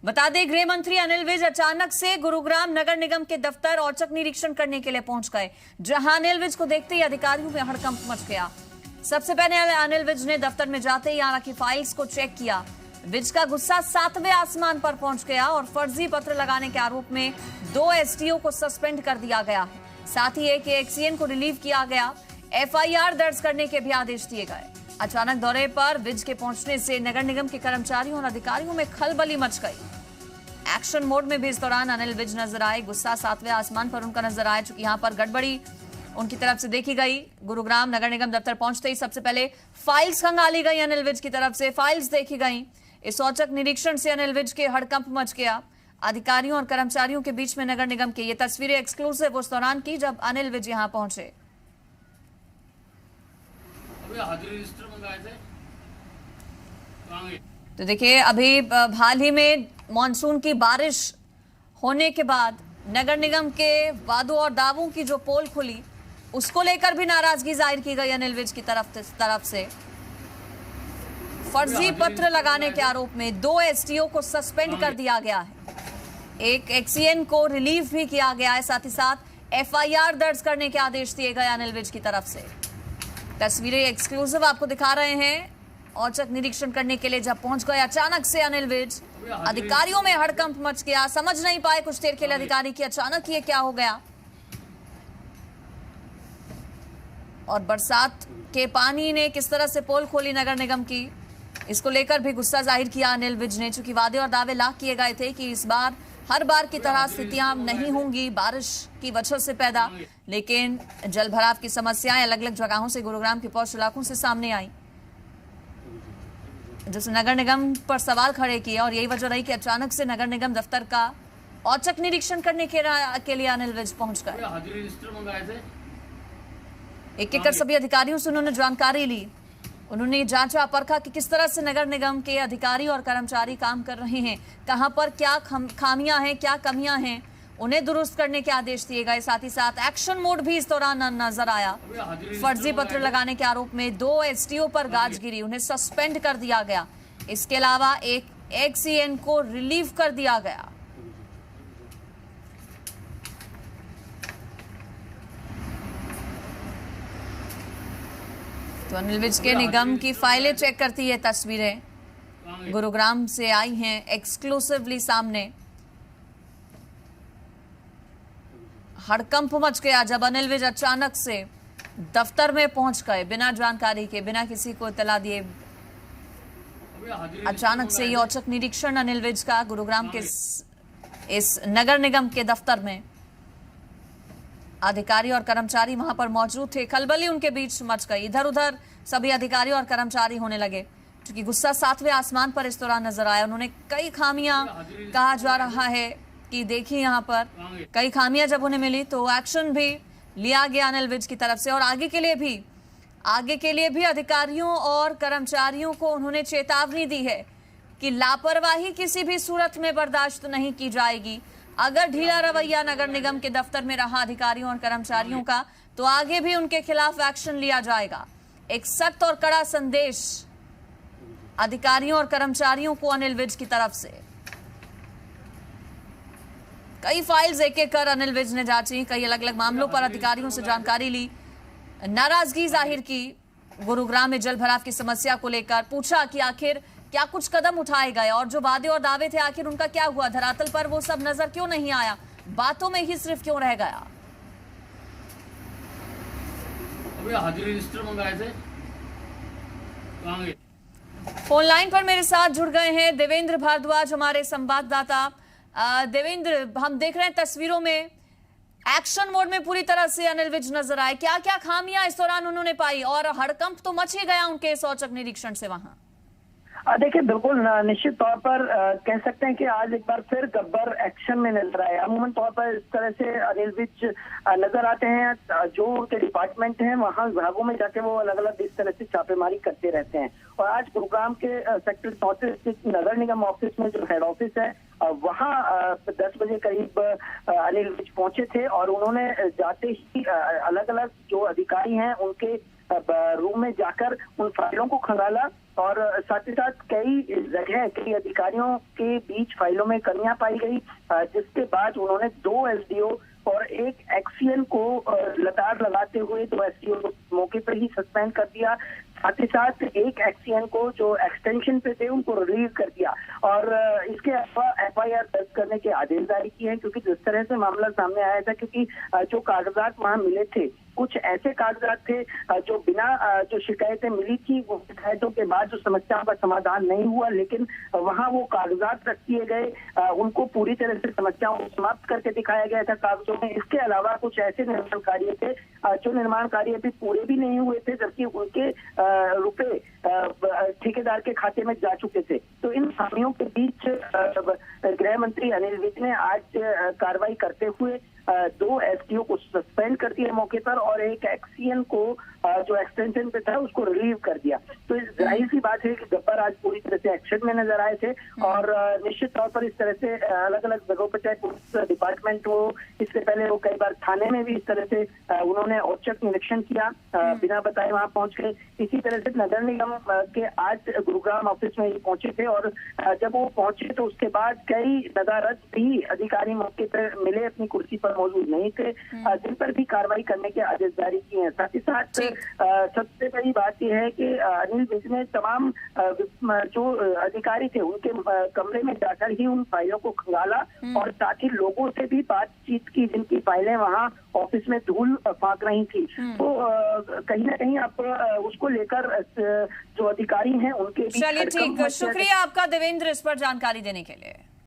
बता दें, गृह मंत्री अनिल विज अचानक से गुरुग्राम नगर निगम के दफ्तर औचक निरीक्षण करने के लिए पहुंच गए, जहां अनिल विज को देखते ही अधिकारियों में हड़कंप मच गया। सबसे पहले अनिल विज ने दफ्तर में जाते ही यहाँ की फाइल्स को चेक किया। विज का गुस्सा 7वें आसमान पर पहुंच गया और फर्जी पत्र लगाने के आरोप में 2 एसडीओ को सस्पेंड कर दिया गया है। साथ ही एक एक्सीएन को रिलीव किया गया। एफआईआर दर्ज करने के भी आदेश दिए गए। अचानक दौरे पर विज के पहुंचने से नगर निगम के कर्मचारियों और अधिकारियों में खलबली मच गई। एक्शन मोड में भी इस दौरान अनिल विज नजर आए। गुस्सा 7वें आसमान पर उनका नजर आया, चूंकि यहां पर गड़बड़ी उनकी तरफ से देखी गई। गुरुग्राम नगर निगम दफ्तर पहुंचते ही सबसे पहले फाइल्स खंगाली गई अनिल विज की तरफ से, फाइल्स देखी गई। इस औचक निरीक्षण से अनिल विज के हड़कंप मच गया। अधिकारियों और कर्मचारियों के बीच में नगर निगम की ये तस्वीरें एक्सक्लूसिव उस दौरान की जब अनिल विज यहां पहुंचे। तो देखिए, अभी हाल ही में मानसून की बारिश होने के बाद नगर निगम के वादों और दावों की जो पोल खुली, उसको लेकर भी नाराजगी जाहिर की गई अनिल विज की तरफ से। फर्जी पत्र लगाने के आरोप में 2 एसडीओ को सस्पेंड कर दिया गया है। एक एक्सीएन को रिलीव भी किया गया है। साथ ही साथ एफआईआर दर्ज करने के आदेश दिए गए अनिल विज की तरफ से। तस्वीरें एक्सक्लूसिव आपको दिखा रहे हैं। औचक निरीक्षण करने के लिए जब पहुंच गए अचानक से अनिल विज, अधिकारियों में हड़कंप मच गया। समझ नहीं पाए कुछ देर के लिए अधिकारी कि अचानक ये क्या हो गया। और बरसात के पानी ने किस तरह से पोल खोली नगर निगम की, इसको लेकर भी गुस्सा जाहिर किया अनिल विज ने। चूंकि वादे और दावे लाख किए गए थे कि इस बार हर बार की तरह स्थितियां नहीं होंगी बारिश की वजह से पैदा, लेकिन जल भराव की समस्याएं अलग अलग जगहों से गुरुग्राम के पौष इलाकों से सामने आई, जिसने नगर निगम पर सवाल खड़े किए। और यही वजह रही कि अचानक से नगर निगम दफ्तर का औचक निरीक्षण करने के लिए अनिल विज पहुंच गए। एक एक कर सभी अधिकारियों से उन्होंने जानकारी ली। उन्होंने जांचा परखा कि किस तरह से नगर निगम के अधिकारी और कर्मचारी काम कर रहे हैं, कहां पर क्या खामियां हैं, क्या कमियां हैं, उन्हें दुरुस्त करने के आदेश दिए गए। साथ ही साथ एक्शन मोड भी इस दौरान नजर आया। फर्जी पत्र लगाने के आरोप में 2 एसडीओ पर गाज गिरी, उन्हें सस्पेंड कर दिया गया। इसके अलावा एक एक्सीएन को रिलीव कर दिया गया। तो अनिल विज के निगम की फाइलें चेक करती है तस्वीरें गुरुग्राम से आई हैं एक्सक्लूसिवली सामने। हड़कंप मच गया जब अनिल विज अचानक से दफ्तर में पहुंच गए, बिना जानकारी के, बिना किसी को इत्तला दिए। अचानक से ये औचक निरीक्षण अनिल विज का गुरुग्राम के इस नगर निगम के दफ्तर में। अधिकारी और कर्मचारी वहां पर मौजूद थे। खलबली उनके बीच मच गई। इधर उधर सभी अधिकारी और कर्मचारी होने लगे, क्योंकि गुस्सा 7वें आसमान पर इस दौरान नजर आया। उन्होंने कई खामियां, कहा जा रहा है कि देखिए यहाँ पर कई खामियां जब उन्हें मिली तो एक्शन भी लिया गया अनिल विज की तरफ से। और आगे के लिए भी अधिकारियों और कर्मचारियों को उन्होंने चेतावनी दी है कि लापरवाही किसी भी सूरत में बर्दाश्त नहीं की जाएगी। अगर ढीला रवैया नगर निगम के दफ्तर में रहा अधिकारियों और कर्मचारियों का, तो आगे भी उनके खिलाफ एक्शन लिया जाएगा। एक सख्त और कड़ा संदेश अधिकारियों और कर्मचारियों को अनिल विज की तरफ से। कई फाइल्स एक एक कर अनिल विज ने जांची, कई अलग अलग मामलों पर अधिकारियों से जानकारी ली, नाराजगी जाहिर की। गुरुग्राम में जल भराव की समस्या को लेकर पूछा कि आखिर क्या कुछ कदम उठाए गए और जो वादे और दावे थे आखिर उनका क्या हुआ, धरातल पर वो सब नजर क्यों नहीं आया, बातों में ही सिर्फ क्यों रह गया। फोन लाइन पर मेरे साथ जुड़ गए हैं देवेंद्र भारद्वाज, हमारे संवाददाता। देवेंद्र, हम देख रहे हैं तस्वीरों में एक्शन मोड में पूरी तरह से अनिल विज नजर आए। क्या क्या खामियां इस दौरान उन्होंने पाई और हड़कंप तो मच ही गया उनके इस औचक निरीक्षण से वहां। देखिए, बिल्कुल निश्चित तौर पर कह सकते हैं कि आज एक बार फिर गब्बर एक्शन में नजर आए। अमूमन तौर पर इस तरह से अनिल विज नजर आते हैं, जो उनके डिपार्टमेंट हैं वहां विभागों में जाके वो अलग अलग इस तरह से छापेमारी करते रहते हैं। और आज गुरुग्राम के सेक्टर 34 स्थित नगर निगम ऑफिस में जो हेड ऑफिस है वहाँ 10 बजे करीब अनिल विज पहुंचे थे और उन्होंने जाते ही अलग अलग जो अधिकारी हैं उनके रूम में जाकर उन फाइलों को खंगाला और साथ ही साथ कई जगह कई अधिकारियों के बीच फाइलों में कमियां पाई गई, जिसके बाद उन्होंने 2 एसडीओ और एक एक्सीएन को लताड़ लगाते हुए 2 एसडीओ को मौके पर ही सस्पेंड कर दिया। साथ ही साथ एक एक्सीएन को जो एक्सटेंशन पे थे उनको रिलीव कर दिया और इसके अलावा एफआईआर दर्ज करने के आदेश जारी किए हैं, क्योंकि जिस तरह से मामला सामने आया था, क्योंकि जो कागजात वहां मिले थे कुछ ऐसे कागजात थे जो बिना जो शिकायतें मिली थी वो शिकायतों के बाद जो समस्याओं का समाधान नहीं हुआ, लेकिन वहां वो कागजात रख दिए गए, उनको पूरी तरह से समस्याओं को समाप्त करके दिखाया गया था कागजों में। इसके अलावा कुछ ऐसे निर्माण कार्य थे जो निर्माण कार्य अभी पूरे भी नहीं हुए थे, जबकि उनके रुपए ठेकेदार के खाते में जा चुके थे। तो इन खामियों के बीच गृह मंत्री अनिल विज ने आज कार्रवाई करते हुए 2 एसडीओ को सस्पेंड कर दिया मौके पर और एक एक्सीएन को जो एक्सटेंशन पे था उसको रिलीव कर दिया। तो जाहिर सी बात है कि गब्बर आज पूरी तरह से एक्शन में नजर आए थे और निश्चित तौर पर इस तरह से अलग अलग जगहों पर, चाहे पुलिस डिपार्टमेंट हो, इससे पहले वो कई बार थाने में भी इस तरह से उन्होंने औचक निरीक्षण किया, बिना बताए वहां पहुंच गए। इसी तरह से नगर निगम के आज गुरुग्राम ऑफिस में पहुंचे थे और जब वो पहुंचे तो उसके बाद कई नदारद भी अधिकारी मौके पर मिले, अपनी कुर्सी पर मौजूद नहीं थे, जिन पर भी कार्रवाई करने के आदेश जारी किए हैं। साथ ही साथ सबसे बड़ी बात यह है कि अनिल विज ने तमाम जो अधिकारी थे उनके कमरे में जाकर ही उन फाइलों को खंगाला और साथ ही लोगों से भी बातचीत की जिनकी फाइलें वहां ऑफिस में धूल फाक रही थी। तो कहीं ना कहीं आप उसको लेकर जो अधिकारी हैं उनके बीच चलिए ठीक, शुक्रिया आपका देवेंद्र इस पर जानकारी देने के लिए।